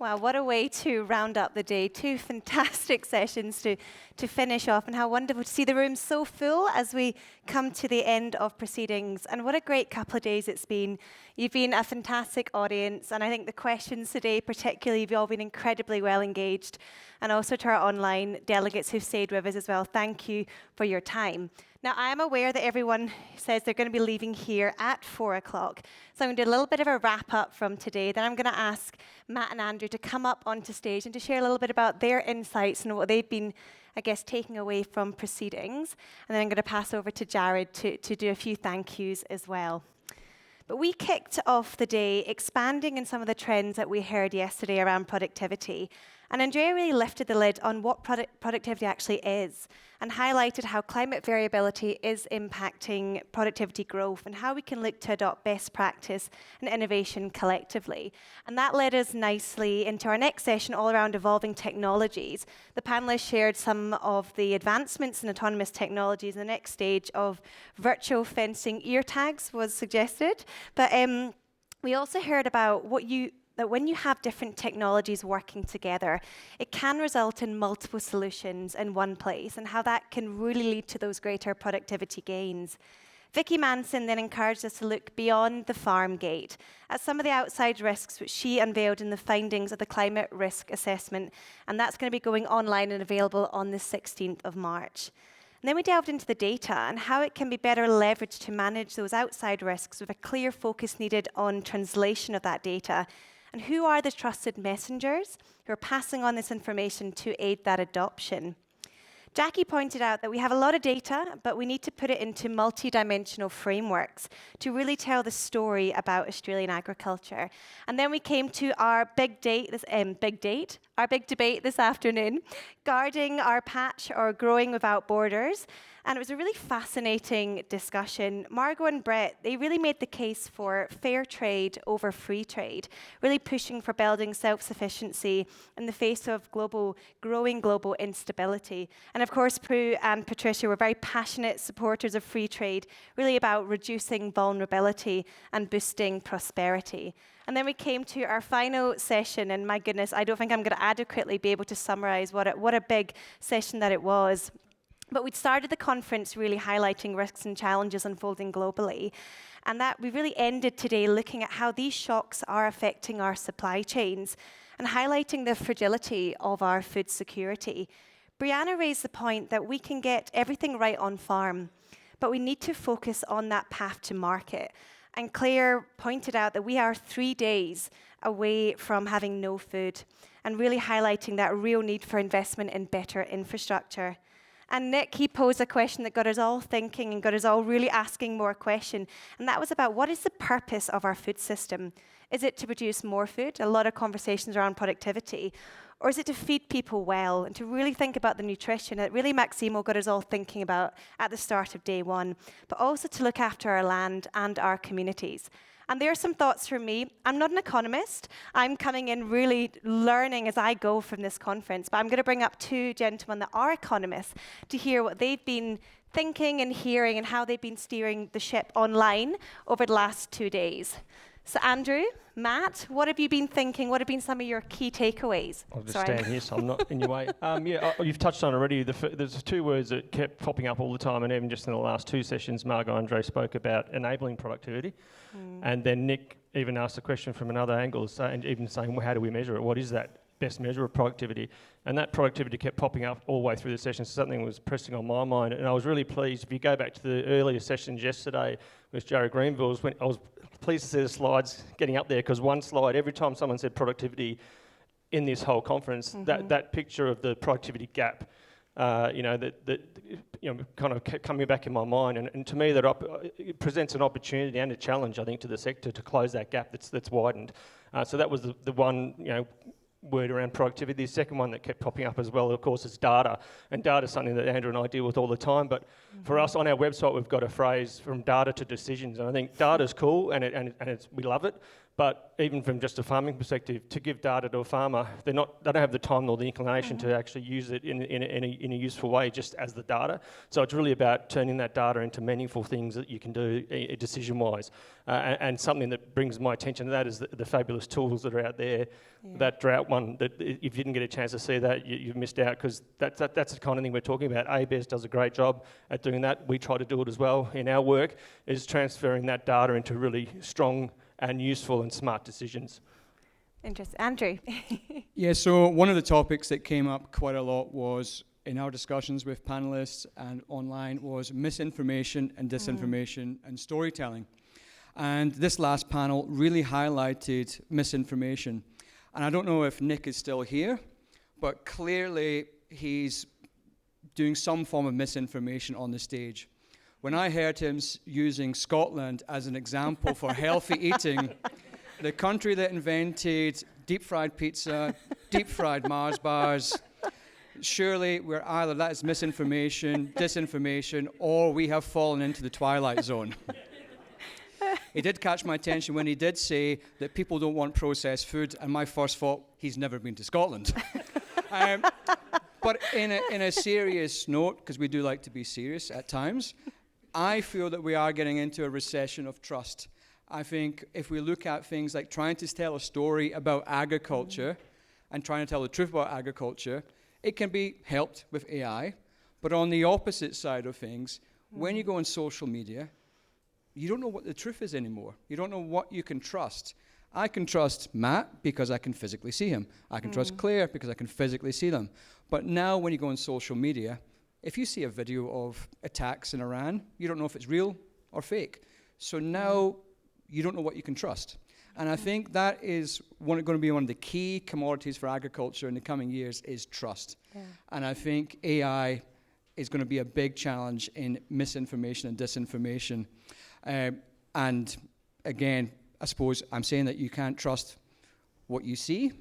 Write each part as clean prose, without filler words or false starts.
Wow, what a way to round up the day. Two fantastic sessions to finish off, and how wonderful to see the room so full as we come to the end of proceedings. And what a great couple of days it's been. You've been a fantastic audience, and I think the questions today particularly, you've all been incredibly well engaged. And also to our online delegates who've stayed with us as well, thank you for your time. Now, I am aware that everyone says they're going to be leaving here at 4 o'clock. So I'm going to do a little bit of a wrap-up from today. Then I'm going to ask Matt and Andrew to come up onto stage and to share a little bit about their insights and what they've been, I guess, taking away from proceedings. And then I'm going to pass over to Jared to do a few thank yous as well. But we kicked off the day expanding on some of the trends that we heard yesterday around productivity. And Andrea really lifted the lid on what productivity actually is and highlighted how climate variability is impacting productivity growth and how we can look to adopt best practice and innovation collectively. And that led us nicely into our next session all around evolving technologies. The panelists shared some of the advancements in autonomous technologies. The next stage of virtual fencing ear tags was suggested. But we also heard about that when you have different technologies working together, it can result in multiple solutions in one place and how that can really lead to those greater productivity gains. Vicky Manson then encouraged us to look beyond the farm gate at some of the outside risks which she unveiled in the findings of the climate risk assessment, and that's going to be going online and available on the 16th of March. And then we delved into the data and how it can be better leveraged to manage those outside risks with a clear focus needed on translation of that data. And who are the trusted messengers who are passing on this information to aid that adoption? Jackie pointed out that we have a lot of data, but we need to put it into multi-dimensional frameworks to really tell the story about Australian agriculture. And then we came to our big debate this afternoon, guarding our patch or growing without borders. And it was a really fascinating discussion. Margot and Brett, they really made the case for fair trade over free trade, really pushing for building self-sufficiency in the face of growing global instability. And of course, Prue and Patricia were very passionate supporters of free trade, really about reducing vulnerability and boosting prosperity. And then we came to our final session, and my goodness, I don't think I'm going to adequately be able to summarize what a big session that it was. But we'd started the conference really highlighting risks and challenges unfolding globally, and that we really ended today looking at how these shocks are affecting our supply chains and highlighting the fragility of our food security. Brianna raised the point that we can get everything right on farm, but we need to focus on that path to market. And Claire pointed out that we are 3 days away from having no food, and really highlighting that real need for investment in better infrastructure. And Nick, he posed a question that got us all thinking and got us all really asking more questions. And that was about what is the purpose of our food system? Is it to produce more food? A lot of conversations around productivity. Or is it to feed people well and to really think about the nutrition that really Maximo got us all thinking about at the start of day one, but also to look after our land and our communities. And there are some thoughts from me. I'm not an economist. I'm coming in really learning as I go from this conference. But I'm going to bring up two gentlemen that are economists to hear what they've been thinking and hearing and how they've been steering the ship online over the last 2 days. So Andrew, Matt, what have you been thinking? What have been some of your key takeaways? I'll just stand here so I'm not in your way. You've touched on already. There's two words that kept popping up all the time, and even just in the last two sessions, Margot and Andre spoke about enabling productivity. And then Nick even asked a question from another angle, and even saying, well, how do we measure it? What is that best measure of productivity? And that productivity kept popping up all the way through the session, so something was pressing on my mind. And I was really pleased. If you go back to the earlier sessions yesterday with Jared Greenville, I was pleased to see the slides getting up there, because one slide, every time someone said productivity in this whole conference, that picture of the productivity gap, kind of kept coming back in my mind. And to me, it presents an opportunity and a challenge, I think, to the sector to close that gap that's widened. So that was the one, word around productivity. The second one that kept popping up as well, of course, is data. And data is something that Andrew and I deal with all the time. But for us, on our website, we've got a phrase, from data to decisions. And I think data is cool, and we love it. But even from just a farming perspective, to give data to a farmer, they don't have the time nor the inclination to actually use it in a useful way, just as the data. So it's really about turning that data into meaningful things that you can do decision-wise. And something that brings my attention to that is the fabulous tools that are out there. Yeah. That drought one, that if you didn't get a chance to see that, you've missed out, because that's the kind of thing we're talking about. ABARES does a great job at doing that. We try to do it as well in our work, is transferring that data into really strong and useful and smart decisions. Interesting. Andrew. Yeah, so one of the topics that came up quite a lot was, in our discussions with panelists and online, was misinformation and disinformation and storytelling. And this last panel really highlighted misinformation. And I don't know if Nick is still here, but clearly he's doing some form of misinformation on the stage. When I heard him using Scotland as an example for healthy eating, the country that invented deep-fried pizza, deep-fried Mars bars, surely we're either that is misinformation, disinformation, or we have fallen into the twilight zone. It did catch my attention when he did say that people don't want processed food, and my first thought, he's never been to Scotland. But in a serious note, because we do like to be serious at times, I feel that we are getting into a recession of trust. I think if we look at things like trying to tell a story about agriculture and trying to tell the truth about agriculture, it can be helped with AI. But on the opposite side of things, when you go on social media, you don't know what the truth is anymore. You don't know what you can trust. I can trust Matt because I can physically see him. I can trust Claire because I can physically see them. But now when you go on social media, if you see a video of attacks in Iran, you don't know if it's real or fake. So now you don't know what you can trust. And I think that is going to be one of the key commodities for agriculture in the coming years is trust. Yeah. And I think AI is going to be a big challenge in misinformation and disinformation. And again, I suppose I'm saying that you can't trust what you see.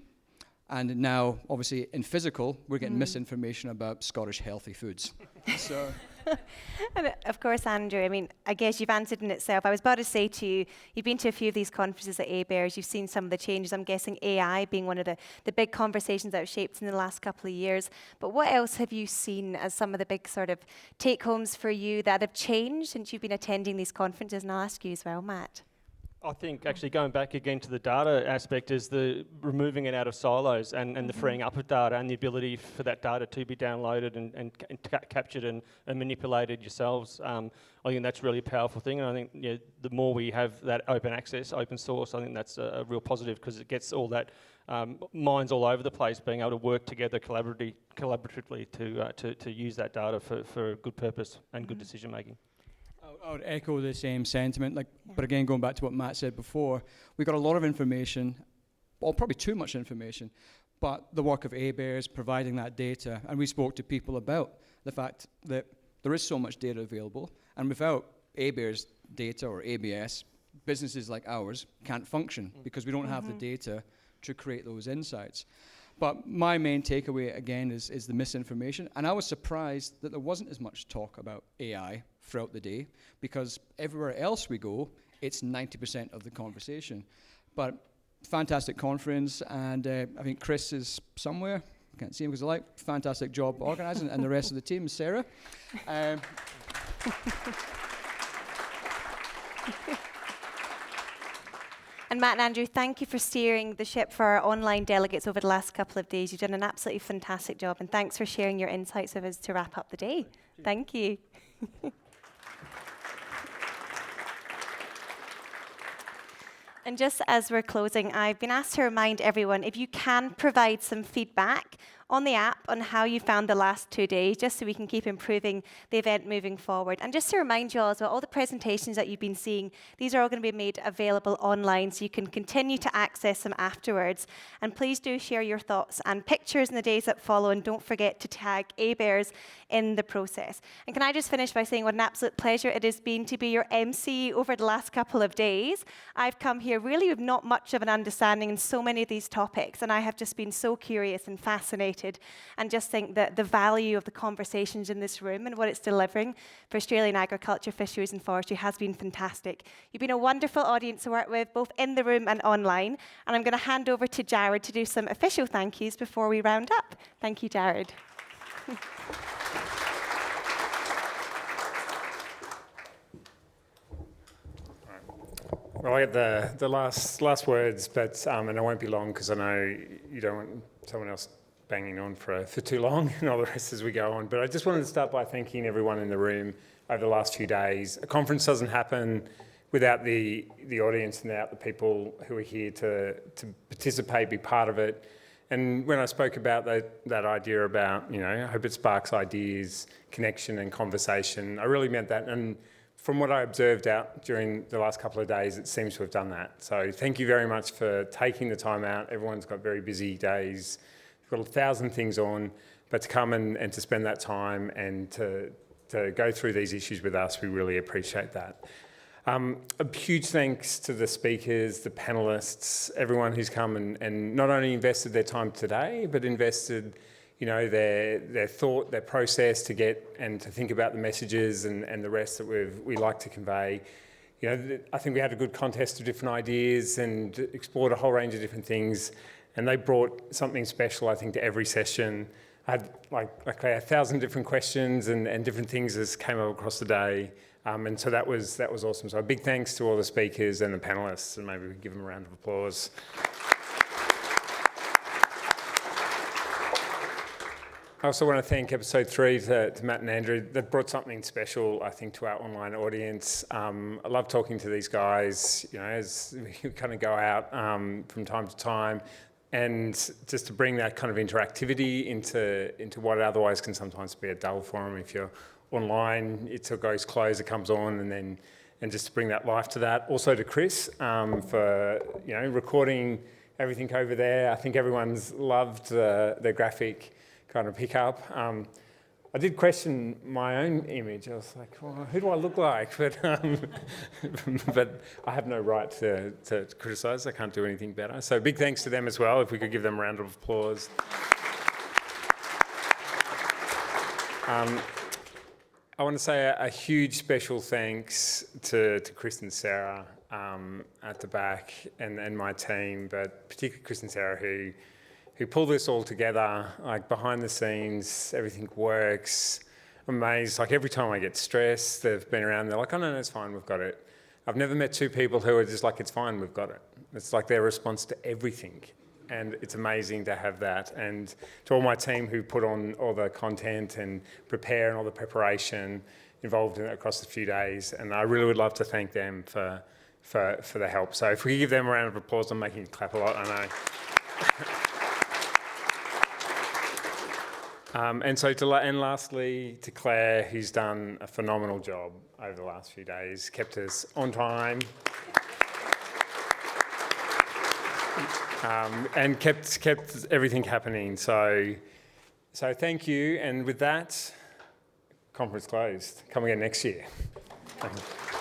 And now, obviously, in physical, we're getting misinformation about Scottish healthy foods. So, and of course, Andrew, I mean, I guess you've answered in itself. I was about to say to you, you've been to a few of these conferences at ABARES, you've seen some of the changes. I'm guessing AI being one of the big conversations that have shaped in the last couple of years. But what else have you seen as some of the big sort of take-homes for you that have changed since you've been attending these conferences? And I'll ask you as well, Matt. I think actually going back again to the data aspect is the removing it out of silos and the freeing up of data and the ability for that data to be downloaded and captured and manipulated yourselves. I think that's really a powerful thing, and I think the more we have that open access, open source, I think that's a real positive because it gets all that minds all over the place being able to work together collaboratively to use that data for a good purpose and good decision making. I would echo the same sentiment, but again, going back to what Matt said before, we've got a lot of information, well, probably too much information, but the work of ABARES providing that data, and we spoke to people about the fact that there is so much data available, and without ABARES data or ABS, businesses like ours can't function because we don't have the data to create those insights. But my main takeaway, again, is the misinformation. And I was surprised that there wasn't as much talk about AI throughout the day, because everywhere else we go, it's 90% of the conversation. But fantastic conference, and I think Chris is somewhere. I can't see him because of the light. Fantastic job organizing, and the rest of the team, Sarah. And Matt and Andrew, thank you for steering the ship for our online delegates over the last couple of days. You've done an absolutely fantastic job, and thanks for sharing your insights with us to wrap up the day. Thank you. And just as we're closing, I've been asked to remind everyone, if you can provide some feedback on the app on how you found the last 2 days, just so we can keep improving the event moving forward. And just to remind you all as well, all the presentations that you've been seeing, these are all going to be made available online, so you can continue to access them afterwards. And please do share your thoughts and pictures in the days that follow, and don't forget to tag ABARES in the process. And can I just finish by saying what an absolute pleasure it has been to be your MC over the last couple of days. I've come here really with not much of an understanding in so many of these topics, and I have just been so curious and fascinated celebrated, and just think that the value of the conversations in this room and what it's delivering for Australian agriculture, fisheries and forestry has been fantastic. You've been a wonderful audience to work with, both in the room and online, and I'm going to hand over to Jared to do some official thank yous before we round up. Thank you, Jared. Well, I get the last words, but and I won't be long because I know you don't want someone else banging on for too long and all the rest as we go on. But I just wanted to start by thanking everyone in the room over the last few days. A conference doesn't happen without the audience and without the people who are here to participate, be part of it. And when I spoke about that idea about, I hope it sparks ideas, connection and conversation, I really meant that. And from what I observed out during the last couple of days, it seems to have done that. So thank you very much for taking the time out. Everyone's got very busy days. We've got 1,000 things on, but to come and to spend that time and to go through these issues with us, we really appreciate that. A huge thanks to the speakers, the panellists, everyone who's come and not only invested their time today, but invested their thought, their process to get and to think about the messages and the rest that we like to convey. I think we had a good contest of different ideas and explored a whole range of different things, and they brought something special, I think, to every session. I had like 1,000 different questions and different things as came up across the day, and so that was awesome. So a big thanks to all the speakers and the panellists, and maybe we give them a round of applause. I also want to thank episode 3 to Matt and Andrew. That brought something special, I think, to our online audience. I love talking to these guys, as we kind of go out from time to time, and just to bring that kind of interactivity into what otherwise can sometimes be a dull forum. If you're online, it goes closed, it comes on, and just to bring that life to that. Also to Chris for recording everything over there. I think everyone's loved the graphic kind of pick up. I did question my own image. I was like, well, who do I look like? But but I have no right to criticise. I can't do anything better. So big thanks to them as well. If we could give them a round of applause. I want to say a huge special thanks to Chris and Sarah at the back and my team, but particularly Chris and Sarah who pull this all together, like behind the scenes, everything works. I'm amazed, like every time I get stressed, they've been around, they're like, oh no, it's fine, we've got it. I've never met two people who are just like, it's fine, we've got it. It's like their response to everything. And it's amazing to have that. And to all my team who put on all the content and prepare and all the preparation involved in it across the few days. And I really would love to thank them for the help. So if we could give them a round of applause, I'm making you clap a lot, I know. And lastly, to Claire, who's done a phenomenal job over the last few days, kept us on time, and kept everything happening. So thank you. And with that, conference closed. Come again next year. Thank you.